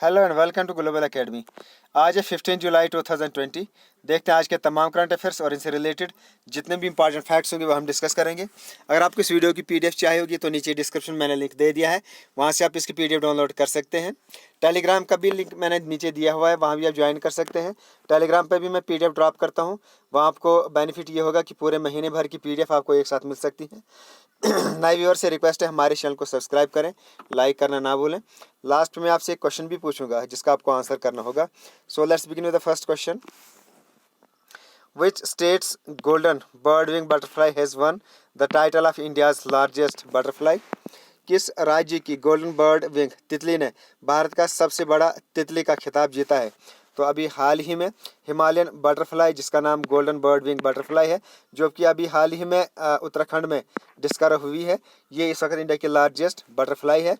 Hello and welcome to global academy. आज है 15 जुलाई 2020। देखते हैं आज के तमाम करंट अफेयर्स और इनसे रिलेटेड जितने भी इंपॉर्टेंट फैक्ट्स होंगे वो हम डिस्कस करेंगे। अगर आपको इस वीडियो की पीडीएफ चाहिए होगी तो नीचे डिस्क्रिप्शन में मैंने लिंक दे दिया है, वहाँ से आप इसकी पीडीएफ डाउनलोड कर सकते हैं। टेलीग्राम का भी लिंक मैंने नीचे दिया हुआ है, वहाँ भी आप ज्वाइन कर सकते हैं। टेलीग्राम पर भी मैं पीडीएफ ड्रॉप करता हूँ, वहाँ आपको बेनिफिट ये होगा कि पूरे महीने भर की पीडीएफ आपको एक साथ मिल सकती है। नए व्यूअर से रिक्वेस्ट है हमारे चैनल को सब्सक्राइब करें, लाइक करना ना भूलें। लास्ट में आपसे एक क्वेश्चन भी पूछूंगा जिसका आपको आंसर करना होगा। So let's begin with the first question. Which state's golden bird wing butterfly has won the title of India's largest butterfly? किस राज्य की गोल्डन बर्ड विंग तितली ने भारत का सबसे बड़ा तितली का खिताब जीता है? तो अभी हाल ही में हिमालयन बटरफ्लाई, जिसका नाम गोल्डन बर्ड विंग बटरफ्लाई है, जो कि अभी हाल ही में उत्तराखंड में डिस्कवर हुई है, ये इस वक्त इंडिया की लार्जेस्ट बटरफ्लाई है।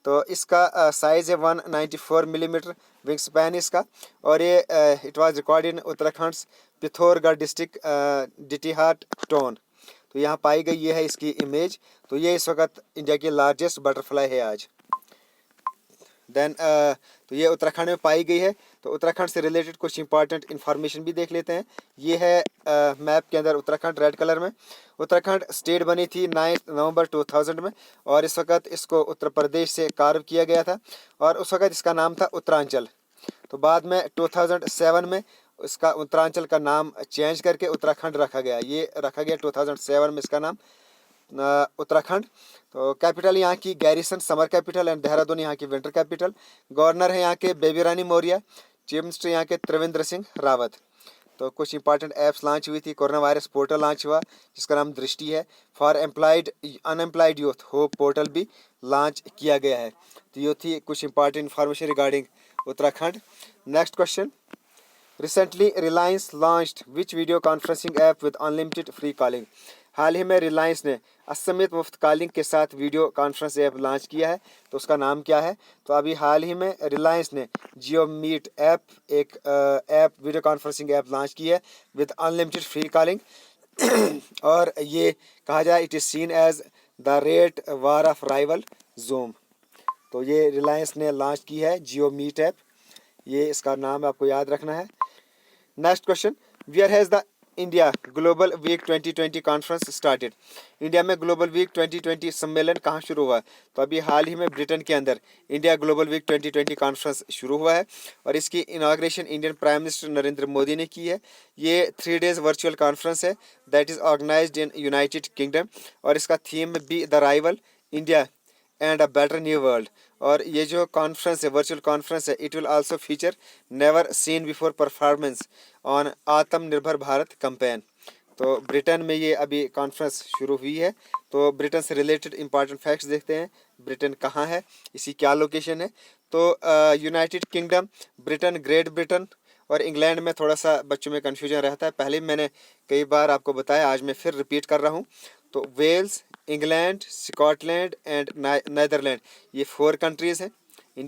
तो इसका साइज़ है 194 मिलीमीटर विंग स्पैन इसका, और ये it was recorded in Uttarakhand Pithoragarh district Didihat town. तो यहाँ पाई गई ये है इसकी इमेज। तो ये इस वक्त इंडिया की लार्जेस्ट बटरफ्लाई है आज। देन तो ये उत्तराखंड में पाई गई है। तो उत्तराखंड से रिलेटेड कुछ इंपॉर्टेंट इन्फॉर्मेशन भी देख लेते हैं। ये है मैप के अंदर उत्तराखंड रेड कलर में। उत्तराखंड स्टेट बनी थी 9 नवंबर 2000 में, और इस वक्त इसको उत्तर प्रदेश से कार्व किया गया था, और उस वक्त इसका नाम था उत्तरांचल। तो बाद में 2007 में इसका उत्तरांचल का नाम चेंज करके उत्तराखंड रखा गया। ये रखा गया 2007 में इसका नाम उत्तराखंड। तो कैपिटल यहाँ की garrison summer capital and Dehradun यहाँ की विंटर कैपिटल। गवर्नर है यहाँ के बेबी रानी मौर्य। चीफ मिनिस्टर यहाँ के त्रिवेंद्र सिंह रावत। तो कुछ इंपॉर्टेंट ऐप्स लॉन्च हुई थी। कोरोना वायरस पोर्टल लॉन्च हुआ जिसका नाम दृष्टि है। For employed unemployed youth hope portal भी लॉन्च किया गया है। तो ये थी कुछ important information regarding Uttarakhand. Next question. Recently, Reliance launched which video conferencing app with unlimited free calling? हाल ही में रिलायंस ने असीमित मुफ्त कॉलिंग के साथ वीडियो कॉन्फ्रेंस ऐप लॉन्च किया है। तो उसका नाम क्या है? तो अभी हाल ही में रिलायंस ने जियो मीट ऐप, एक app video conferencing app launch की है विद अनलिमिटेड फ्री कॉलिंग। और ये कहा जाए it is seen as the rate war of rival Zoom. तो ये रिलायंस ने लॉन्च की है जियो मीट ऐप, ये इसका नाम आपको याद रखना है। Next question. Where has the India global week 2020 conference started? India में ग्लोबल वीक 2020 सम्मेलन कहाँ शुरू हुआ? तो अभी हाल ही में ब्रिटेन के अंदर इंडिया ग्लोबल वीक 2020 कॉन्फ्रेंस शुरू हुआ है, और इसकी inauguration Indian prime minister Narendra Modi ने की है। ये 3 डेज वर्चुअल कॉन्फ्रेंस है that is organised in United Kingdom, और इसका theme be the revival India and a better new world. और ये जो कॉन्फ्रेंस है, वर्चुअल कॉन्फ्रेंस है, it will also feature never seen before performance on Atmanirbhar Bharat campaign. तो Britain में ये अभी कॉन्फ्रेंस शुरू हुई है। तो ब्रिटेन से रिलेटेड इंपॉर्टेंट फैक्ट्स देखते हैं। ब्रिटेन कहाँ है, इसकी क्या लोकेशन है? तो United kingdom, Britain, great Britain और इंग्लैंड में थोड़ा सा बच्चों में कन्फ्यूजन रहता है। पहले मैंने कई बार आपको बताया, आज मैं फिर रिपीट कर रहा हूँ। तो Wales, England, Scotland and Netherland, ये 4 कंट्रीज़ हैं।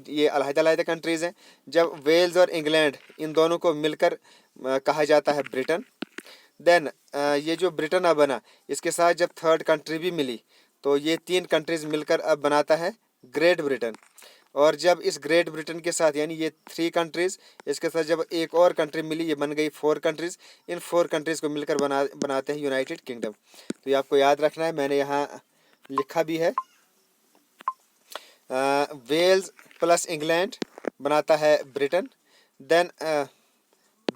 ये अलग-अलग कंट्रीज़ हैं। जब वेल्स और इंग्लैंड इन दोनों को मिलकर कहा जाता है ब्रिटेन। देन ये जो ब्रिटेन अब बना, इसके साथ जब थर्ड कंट्री भी मिली, तो ये 3 कंट्रीज़ मिलकर अब बनाता है ग्रेट ब्रिटेन। और जब इस ग्रेट ब्रिटेन के साथ, यानी ये 3 कंट्रीज़, इसके साथ जब एक और कंट्री मिली, ये बन गई 4 कंट्रीज़। इन 4 कंट्रीज़ को मिलकर बनाते हैं यूनाइटेड किंगडम। तो ये आपको याद रखना है, मैंने यहाँ लिखा भी है। वेल्स प्लस इंग्लैंड बनाता है ब्रिटेन। देन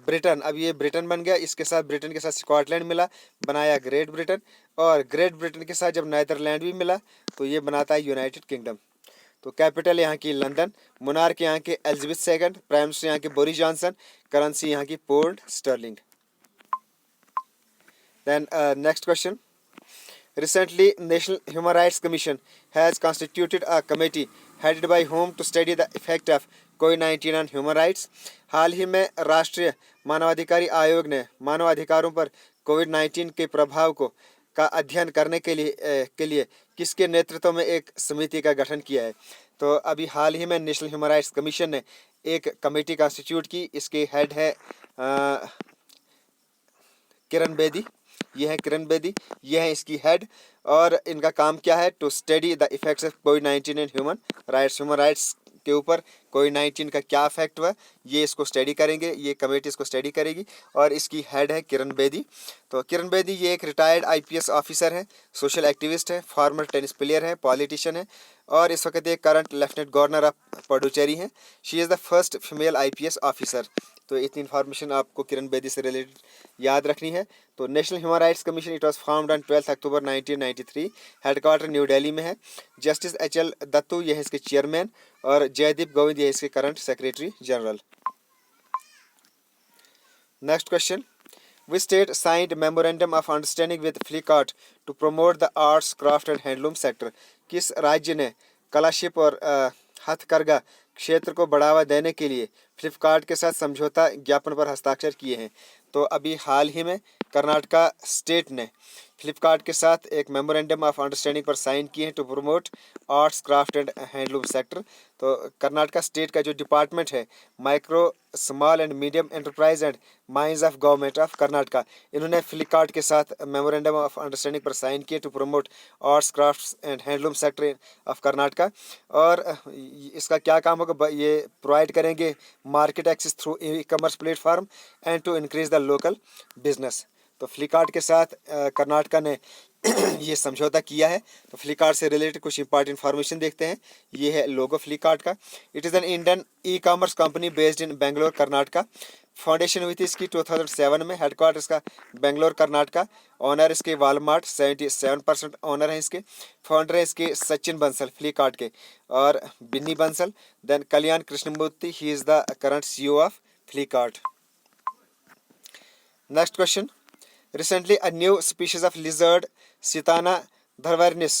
ब्रिटेन, अब ये ब्रिटेन बन गया, इसके साथ ब्रिटेन के साथ स्कॉटलैंड मिला, बनाया ग्रेट ब्रिटेन। और ग्रेट ब्रिटेन के साथ जब नीदरलैंड भी मिला, तो ये बनाता है यूनाइटेड किंगडम। तो कैपिटल यहाँ की लंदन, मोनार्क यहाँ के एलिजाबेथ सेकंड, प्राइम मिनिस्टर यहाँ के बोरिस जॉनसन, करेंसी यहाँ की pound sterling. Then next question. Recently, National Human Rights Commission has constituted a committee headed by whom to study the effect of COVID-19 on human rights. हाल ही में राष्ट्रीय मानवाधिकारी आयोग ने मानवाधिकारों पर कोविड-19 के प्रभाव का अध्ययन करने के लिए किसके नेतृत्व में एक समिति का गठन किया है? तो अभी हाल ही में नेशनल ह्यूमन राइट्स कमीशन ने एक कमेटी कॉन्स्टिट्यूट की। इसके हेड है किरण बेदी। ये है किरण बेदी, ये है इसकी हेड। और इनका काम क्या है? To study the effects of कोविड-19 इन ह्यूमन राइट्स के ऊपर कोविड-19 का क्या इफेक्ट हुआ, ये इसको स्टडी करेंगे, ये कमेटी इसको स्टडी करेगी। और इसकी हेड है किरण बेदी। तो किरण बेदी ये एक रिटायर्ड आईपीएस ऑफिसर है, सोशल एक्टिविस्ट है, फॉर्मर टेनिस प्लेयर है, पॉलिटिशियन है और इस वक्त एक current lieutenant governor of Puducherry हैं। She is the first female IPS officer. तो इतनी इन्फॉर्मेशन आपको किरण बेदी से रिलेटेड याद रखनी है। तो national human rights commission it was found on 12 October 1993। Headquarter new Delhi में है। Justice HL. दत्तू ये है इसके चेयरमैन और जयदीप गोविंद ये इसके current secretary general. Next question, which state signed memorandum of understanding with Flipkart to promote the arts, craft and handloom sector? किस राज्य ने कला शिल्प और हथकरघा क्षेत्र को बढ़ावा देने के लिए फ्लिपकार्ट के साथ समझौता ज्ञापन पर हस्ताक्षर किए हैं? तो अभी हाल ही में कर्नाटका स्टेट ने फ्लिपकार्ट के साथ एक मेमोरेंडम ऑफ अंडरस्टैंडिंग पर साइन किए हैं to promote arts, craft and handloom sector. तो कर्नाटका स्टेट का जो डिपार्टमेंट है micro, small and medium enterprise and mines of government of Karnataka, इन्होंने फ्लिपकार्ट के साथ मेमोरेंडम ऑफ अंडरस्टैंडिंग पर साइन किए to promote arts, crafts and handloom sector of Karnataka. और इसका क्या काम होगा, ये प्रोवाइड करेंगे market access through e commerce platform and to increase the local business. तो फ्लिपकार्ट के साथ कर्नाटका ने ये समझौता किया है। तो फ्लिपकार्ट से रिलेटेड कुछ इंपॉर्टेंट इन्फॉर्मेशन देखते हैं। ये है लोगो फ्लिपकार्ट का। It is an Indian e commerce company based in Bangalore Karnataka. Foundation हुई थी इसकी 2007 में। हेडक्वार्टर इसका बेंगलोर कर्नाटका। ऑनर इसके वालमार्ट 77% ऑनर हैं इसके। फाउंडर है इसके सचिन बंसल फ्लिपकार्ट के और Binny Bansal. Then Kalyan Krishnamurthy, he is the current CEO of Flipkart. Next question, recently a new species of lizard, Sitana dharvarnensis,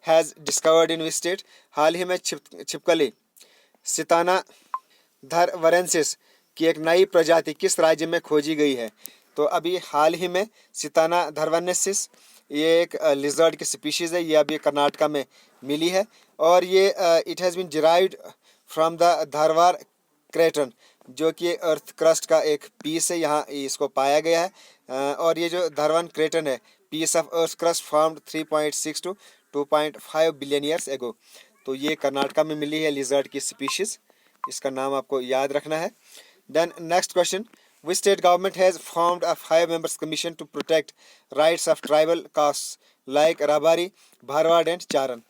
has discovered in which state? हाल ही में छिपकली सिताना धरवरेंसिस की एक नई प्रजाति किस राज्य में खोजी गई है? तो अभी हाल ही में सिताना धरवरेंसिस ये एक लिजर्ड की स्पीशीज़ है। ये अभी कर्नाटका में मिली है और ये it has been derived from the Dharwad craton, जो कि अर्थ क्रस्ट का एक पीस है, यहाँ इसको पाया गया है। और ये जो धारवाड़ क्रेटन है, piece of earth crust formed 3.6 to 2.5 billion years ago. तो ये कर्नाटका में मिली है लिजर्ड की स्पीशीज़, इसका नाम आपको याद रखना है। Then next question, which state government has formed a 5 members commission to protect rights of tribal castes like Rabari, Bharwad and Charan?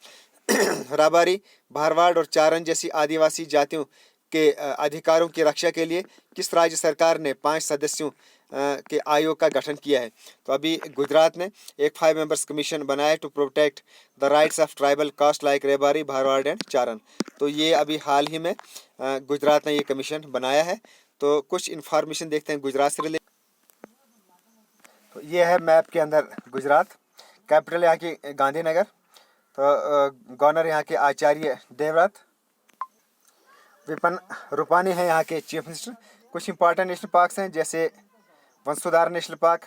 Rabari, Bharwad और चारण जैसी आदिवासी जातियों के अधिकारों की रक्षा के लिए किस राज्य सरकार ने 5 सदस्यों के आयोग का गठन किया है? तो अभी गुजरात ने एक 5 मेंबर्स कमीशन बनाया to protect the rights of tribal caste like Rebari, Bharwad and Charan. तो ये अभी हाल ही में गुजरात ने ये कमीशन बनाया है। तो कुछ इन्फॉर्मेशन देखते हैं गुजरात से रिलेटेड। तो ये है मैप के अंदर गुजरात। कैपिटल यहाँ की गांधीनगर। तो गवर्नर यहाँ के आचार्य देवव्रत। विपिन रूपानी है यहाँ के चीफ मिनिस्टर। कुछ इंपॉर्टेंट नेशनल पार्क्स हैं जैसे Vanshudhar national park,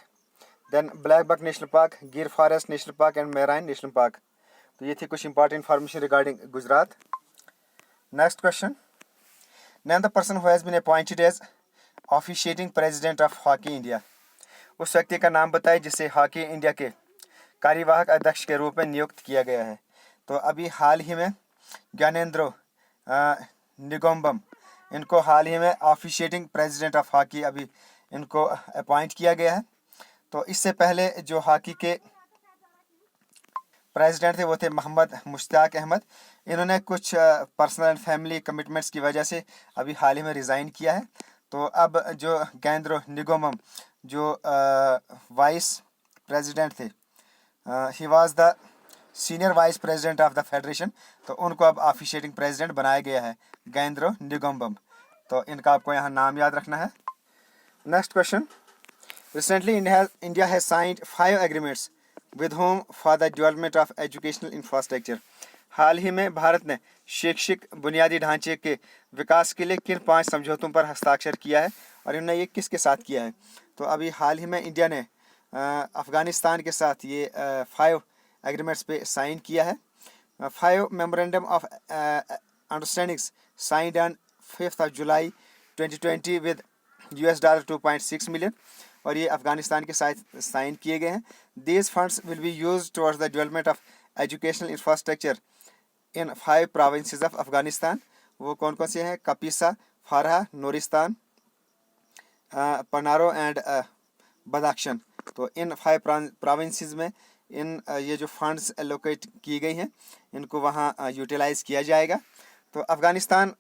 then black buck national park, Gir forest national park and marine national park. तो ये थी कुछ important information regarding Gujarat. Next question, name the person who has been appointed as officiating president of hockey India. उस व्यक्ति का नाम बताइए जिसे हॉकी इंडिया के कार्यवाहक अध्यक्ष के रूप में नियुक्त किया गया है। तो अभी हाल ही में ज्ञानेंद्रो निगोम्बम, इनको हाल ही में ऑफिशिएटिंग प्रेसिडेंट ऑफ हॉकी अभी इनको अपॉइंट किया गया है। तो इससे पहले जो हॉकी के प्रेसिडेंट थे वो थे मोहम्मद मुश्ताक अहमद। इन्होंने कुछ पर्सनल एंड फैमिली कमिटमेंट्स की वजह से अभी हाल ही में रिज़ाइन किया है। तो अब जो ज्ञानेंद्रो निगोम्बम जो वाइस प्रेसिडेंट थे, he was the senior vice president of the federation, तो उनको अब ऑफिशिएटिंग प्रेसिडेंट बनाया गया है, ज्ञानेंद्रो निगोम्बम। तो इनका आपको यहाँ नाम याद रखना है। Next question, recently India has signed 5 agreements with home for the development of educational infrastructure. हाल ही में भारत ने शैक्षिक बुनियादी ढांचे के विकास के लिए किन 5 समझौतों पर हस्ताक्षर किया है और इन्होंने ये किसके साथ किया है? तो अभी हाल ही में इंडिया ने अफ़गानिस्तान के साथ ये 5 एग्रीमेंट्स पे साइन किया है। 5 memorandum of understandings signed on 5 July 2020 with $2.6 million, और ये अफ़गानिस्तान के साथ साइन किए गए हैं। These funds will be used towards the development of educational infrastructure in 5 provinces of Afghanistan. वो कौन कौन से हैं? कपीसा, फारहा, नूरिस्तान, पनारो एंड बदाख्शन। तो इन 5 प्रोविंसेस में इन ये जो फंड्स एलोकेट की गई हैं इनको वहाँ यूटिलाइज किया जाएगा। तो अफ़गानिस्तान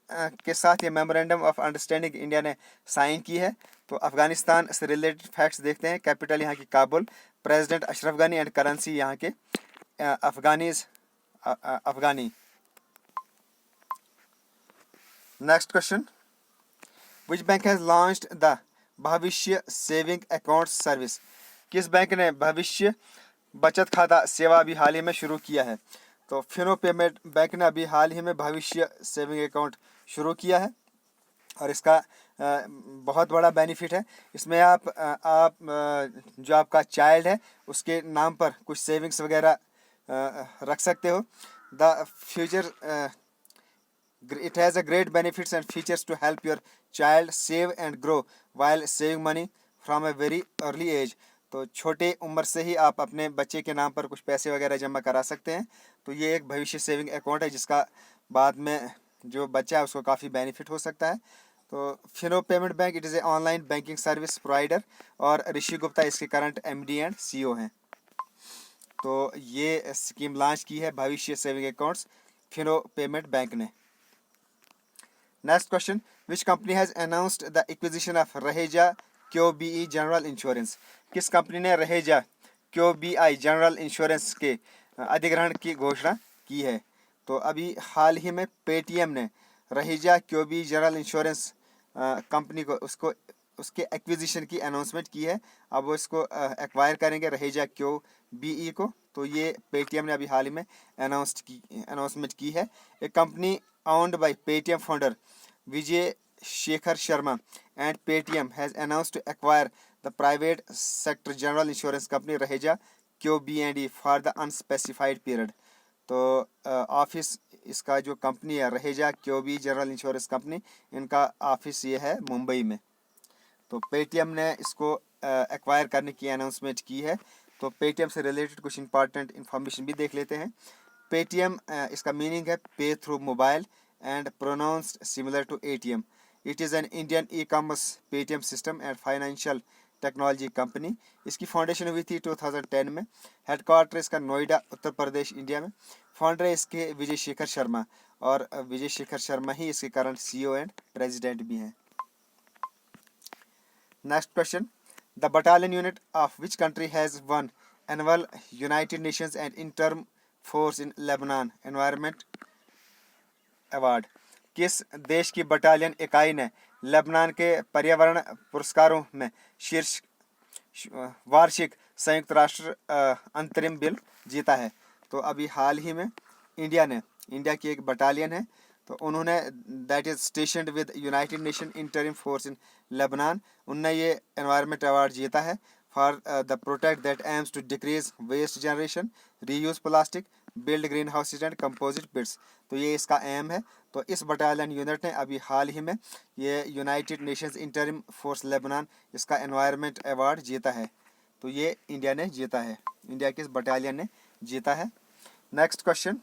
के साथ ये मेमोरेंडम ऑफ अंडरस्टैंडिंग इंडिया ने साइन की है। तो अफ़गानिस्तान से रिलेटेड फैक्ट्स देखते हैं। कैपिटल यहाँ की Kabul, president Ashraf Ghani and currency यहाँ के Afghani. Next question, which bank has launched the Bhavishya saving account service? किस बैंक ने भविष्य बचत खाता सेवा अभी हाल ही में शुरू किया है? तो फिनो पेमेंट बैंक ने अभी हाल ही में भविष्य सेविंग अकाउंट शुरू किया है और इसका बहुत बड़ा बेनिफिट है। इसमें आप जो आपका चाइल्ड है उसके नाम पर कुछ सेविंग्स वगैरह रख सकते हो। The future it has a great benefits and features to help your child save and grow while saving money from a very early age। तो छोटे उम्र से ही आप अपने बच्चे के नाम पर कुछ पैसे वगैरह जमा करा सकते हैं। तो ये एक भविष्य सेविंग अकाउंट है जिसका बाद में जो बच्चा है उसको काफ़ी बेनिफिट हो सकता है। तो Fino payment bank it is a online banking service provider और ऋषि गुप्ता इसके करंट MD एंड CEO हैं। तो ये स्कीम लॉन्च की है Bhavishya saving accounts Fino payment bank ने। Next question, which company has announced the acquisition of Raheja QBE general insurance? किस company ने रहेजा QBI जनरल इंश्योरेंस के अधिग्रहण की घोषणा की है? तो अभी हाल ही में पेटीएम ने Raheja QBE general insurance company को उसके एक्विजिशन की अनाउंसमेंट की है। अब वो इसको एक्वायर करेंगे रहेजा QBE को। तो ये पेटीएम ने अभी हाल ही में अनाउंसमेंट की है। एक company owned by Paytm founder Vijay Shekhar Sharma and Paytm has announced to acquire the private sector general insurance company Raheja QBE for the unspecified period। तो ऑफिस इसका जो कंपनी है Raheja QBE general insurance company, इनका office ये है मुंबई में। तो Paytm ने इसको एक्वायर करने की अनाउंसमेंट की है। तो पेटीएम से रिलेटेड कुछ इंपॉर्टेंट इन्फॉर्मेशन भी देख लेते हैं। पेटीएम इसका मीनिंग है pay through mobile and pronounced similar to ATM। It is an Indian e commerce Paytm system and financial technology company. इसकी फाउंडेशन हुई थी 2010 में। हेडक्वार्टर इसका नोएडा उत्तर प्रदेश इंडिया में। फाउंडर है इसके विजय शेखर शर्मा और विजय शेखर शर्मा ही इसके करंट CEO एंड प्रेसिडेंट भी हैं। Next question, the battalion unit of which country has one annual United Nations and interim force in Lebanon environment award? किस देश की बटालियन इकाई ने लेबनान के पर्यावरण पुरस्कारों में शीर्ष वार्षिक संयुक्त राष्ट्र अंतरिम बिल जीता है? तो अभी हाल ही में इंडिया की एक बटालियन है, तो उन्होंने that is stationed with United Nation Interim Force in Lebanon, उनने ये एनवायरनमेंट अवार्ड जीता है for the project that aims to decrease waste generation, reuse plastic, build green houses and composite bits. तो ये इसका एम है। तो इस बटालियन यूनिट ने अभी हाल ही में ये United Nations interim force Lebanon इसका एनवायरनमेंट अवार्ड जीता है। तो ये इंडिया ने जीता है, इंडिया की इस बटालियन ने जीता है। Next question,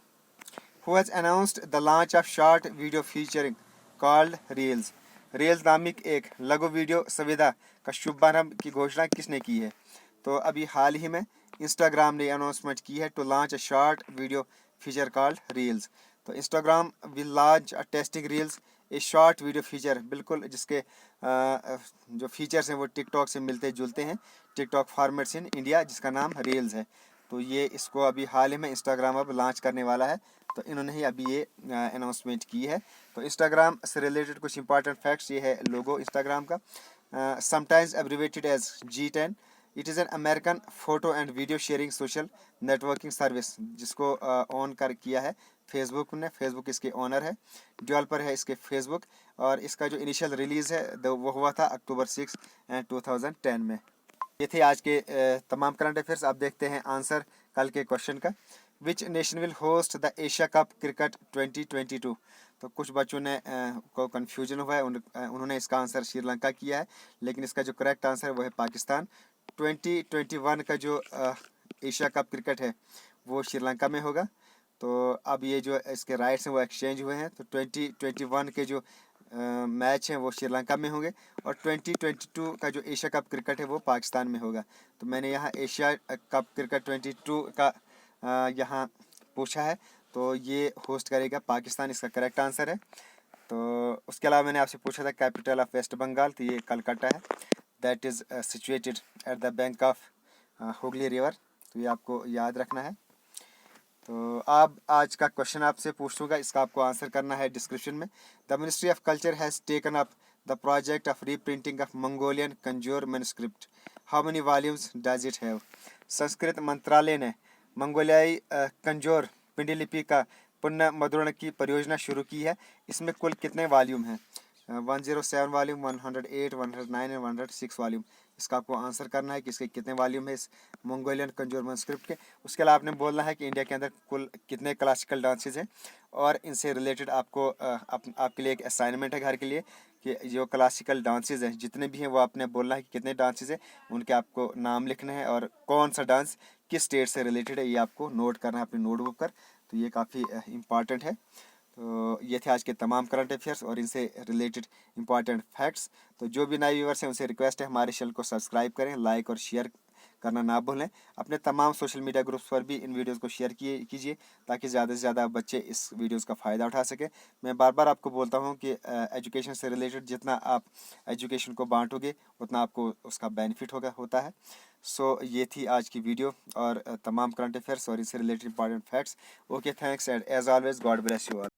who has announced the launch of short video featuring called reels? Reels नामिक एक लघु वीडियो सुविधा का शुभारंभ की घोषणा किसने की है? तो अभी हाल ही में इंस्टाग्राम ने अनाउंसमेंट की है to launch a short video feature called reels. तो Instagram will launch a testing reels, a short video feature, बिल्कुल जिसके जो फीचर्स हैं वो टिकटॉक से मिलते जुलते हैं, टिकटॉक फॉर्मेट्स इन इंडिया, जिसका नाम रील्स है। तो ये इसको अभी हाल ही में इंस्टाग्राम अब लॉन्च करने वाला है। तो इन्होंने ही अभी ये अनाउंसमेंट की है। तो इंस्टाग्राम से रिलेटेड कुछ इंपॉर्टेंट फैक्ट्स, ये है लोगो इंस्टाग्राम का, sometimes abbreviated as G10। It is an American photo and video sharing social networking service, जिसको ऑन कर किया है फेसबुक ने। फेसबुक इसके ओनर है, डेवलपर है इसके फेसबुक, और इसका जो इनिशियल रिलीज़ है वो हुआ था October 6, 2010 में। ये थे आज के तमाम करंट अफेयर्स। आप देखते हैं आंसर कल के क्वेश्चन का। Which nation will host the Asia cup cricket 2022? तो कुछ बच्चों ने को कन्फ्यूजन हुआ है, उन्होंने इसका आंसर श्रीलंका किया है, लेकिन इसका जो करेक्ट आंसर है वो है पाकिस्तान। 2021 का जो एशिया कप क्रिकेट है वो श्रीलंका में होगा। तो अब ये जो इसके राइट्स हैं वो एक्सचेंज हुए हैं। तो 2021 के जो मैच हैं वो श्रीलंका में होंगे और 2022 का जो एशिया कप क्रिकेट है वो पाकिस्तान में होगा। तो मैंने यहाँ एशिया कप क्रिकेट 22 का यहाँ पूछा है, तो ये होस्ट करेगा पाकिस्तान, इसका करेक्ट आंसर है। तो उसके अलावा मैंने आपसे पूछा था कैपिटल ऑफ वेस्ट बंगाल, तो ये कलकत्ता है। That is situated at the bank of Hooghly river, तो ये आपको याद रखना है। तो अब आज का क्वेश्चन आपसे पूछूंगा, इसका आपको आंसर करना है डिस्क्रिप्शन में। The ministry of culture has taken up the project of reprinting of Mongolian Kanjur manuscript, how many volumes does it have. संस्कृत मंत्रालय ने मंगोलियाई कंजूर पिंडलिपि का पुनर्मुद्रण की परियोजना शुरू की है। इसमें कुल कितने वॉल्यूम हैं? 107 वॉल्यूम, 108, 109 एंड 106 वॉल्यूम। इसका आपको आंसर करना है कि इसके कितने वॉल्यूम है इस मंगोलियन कंजूर मैन्युस्क्रिप्ट के। उसके अलावा आपने बोलना है कि इंडिया के अंदर कुल कितने क्लासिकल डांसेस हैं, और इनसे रिलेटेड आपको आपके लिए एक असाइनमेंट है घर के लिए कि जो क्लासिकल डांसेस हैं जितने भी हैं वो आपने बोलना है कि कितने डांसेस हैं, उनके आपको नाम लिखने हैं और कौन सा डांस किस स्टेट से रिलेटेड है ये आपको नोट करना है अपनी नोटबुक पर। तो ये काफ़ी इम्पॉर्टेंट है। तो ये थे आज के तमाम करंट अफेयर्स और इनसे रिलेटेड इंपॉर्टेंट फैक्ट्स। तो जो भी नए व्यूअर्स हैं उनसे रिक्वेस्ट है हमारे चैनल को सब्सक्राइब करें, लाइक और शेयर करना ना भूलें। अपने तमाम सोशल मीडिया ग्रुप्स पर भी इन वीडियोस को शेयर कीजिए ताकि ज़्यादा से ज़्यादा बच्चे इस वीडियोस का फ़ायदा उठा सकें। मैं बार बार आपको बोलता हूं कि एजुकेशन से रिलेटेड जितना आप एजुकेशन को बांटोगे उतना आपको उसका बेनिफिट होता है। सो ये थी आज की वीडियो और तमाम करंट अफेयर्स और इससे related important facts. Okay, thanks and as always God bless you all.